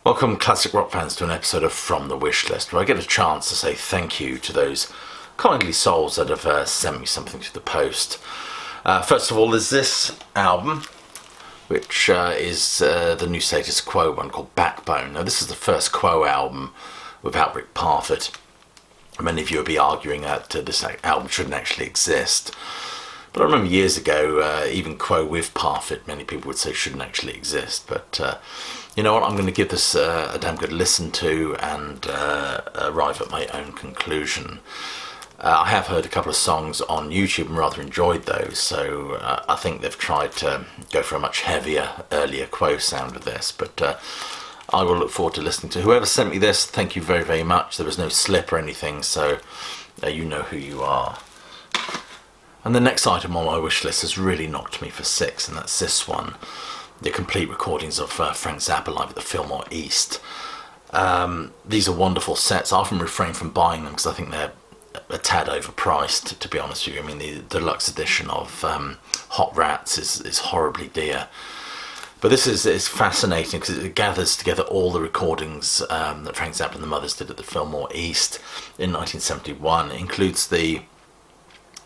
Welcome, classic rock fans, to an episode of From the Wish List, where I get a chance to say thank you to those kindly souls that have sent me something through the post. First of all, there's this album, which is the new status quo one called Backbone. Now, this is the first Quo album without Rick Parfitt. Many of you will be arguing that this album shouldn't actually exist. But I remember years ago, even Quo with Parfitt, many people would say shouldn't actually exist. But you know what, I'm going to give this a damn good listen to and arrive at my own conclusion. I have heard a couple of songs on YouTube and rather enjoyed those, so I think they've tried to go for a much heavier, earlier Quo sound with this. But I will look forward to listening to whoever sent me this. Thank you very, very much. There was no slip or anything, so you know who you are. And the next item on my wish list has really knocked me for six, and that's this one. The complete recordings of Frank Zappa live at the Fillmore East. These are wonderful sets. I often refrain from buying them because I think they're a tad overpriced, to be honest with you. I mean, the deluxe edition of Hot Rats is horribly dear. But this is fascinating because it gathers together all the recordings that Frank Zappa and the Mothers did at the Fillmore East in 1971. It includes the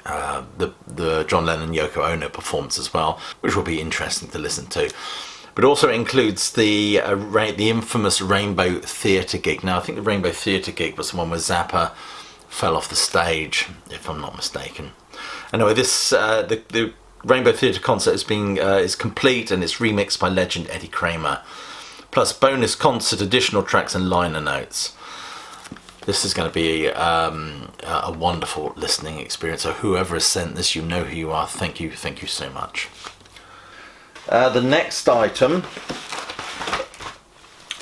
John Lennon and Yoko Ono performance as well, which will be interesting to listen to. But also includes the infamous Rainbow Theatre gig. Now, I think the Rainbow Theatre gig was the one where Zappa fell off the stage, if I'm not mistaken. Anyway, this the Rainbow Theatre concert is complete, and it's remixed by legend Eddie Kramer, plus bonus concert additional tracks and liner notes. This is going to be a wonderful listening experience. So whoever has sent this, you know who you are. Thank you so much. The next item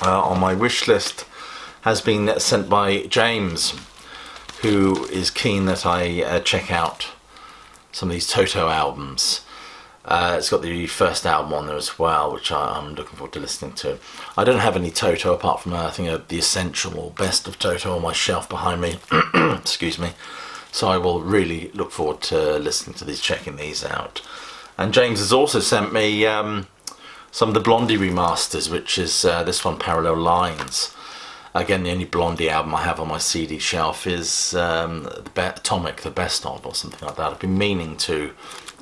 on my wish list has been sent by James, who is keen that I check out some of these Toto albums. It's got the first album on there as well, which I'm looking forward to listening to. I don't have any Toto apart from I think the essential or best of Toto on my shelf behind me. Excuse me. So I will really look forward to listening to these, checking these out. And James has also sent me some of the Blondie remasters, which is this one, Parallel Lines. Again, the only Blondie album I have on my CD shelf is Atomic, the best of, or something like that. I've been meaning to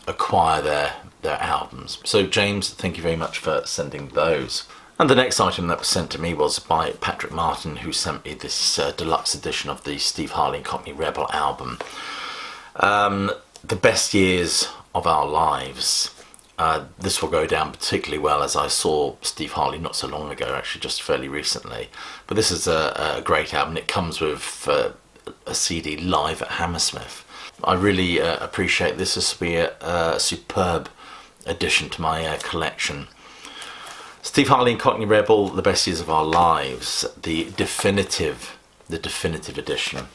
acquire their albums. So James, thank you very much for sending those. And the next item that was sent to me was by Patrick Martin, who sent me this deluxe edition of the Steve Harley and Cockney Rebel album. The best years of our lives. This will go down particularly well, as I saw Steve Harley not so long ago, actually just fairly recently. But this is a great album. It comes with a CD live at Hammersmith. I really appreciate this. This will be a superb addition to my collection. Steve Harley and Cockney Rebel, The Best Years of Our Lives, the definitive edition.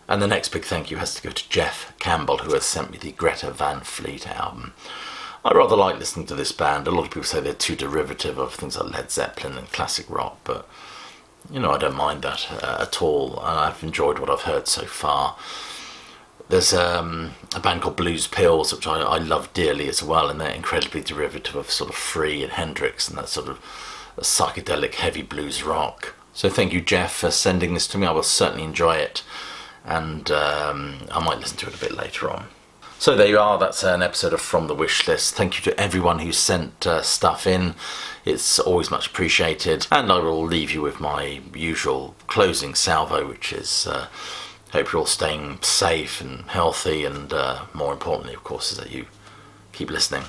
And the next big thank you has to go to Jeff Campbell, who has sent me the Greta Van Fleet album. I rather like listening to this band. A lot of people say they're too derivative of things like Led Zeppelin and classic rock, but you know, I don't mind that at all, and I've enjoyed what I've heard so far. There's a band called Blues Pills, which I love dearly as well, and they're incredibly derivative of sort of Free and Hendrix and that sort of psychedelic heavy blues rock. So thank you, Jeff, for sending this to me. I will certainly enjoy it, and I might listen to it a bit later on. So there you are, that's an episode of From the Wish List. Thank you to everyone who sent stuff in. It's always much appreciated, and I will leave you with my usual closing salvo, which is hope you're all staying safe and healthy, and more importantly, of course, is that you keep listening.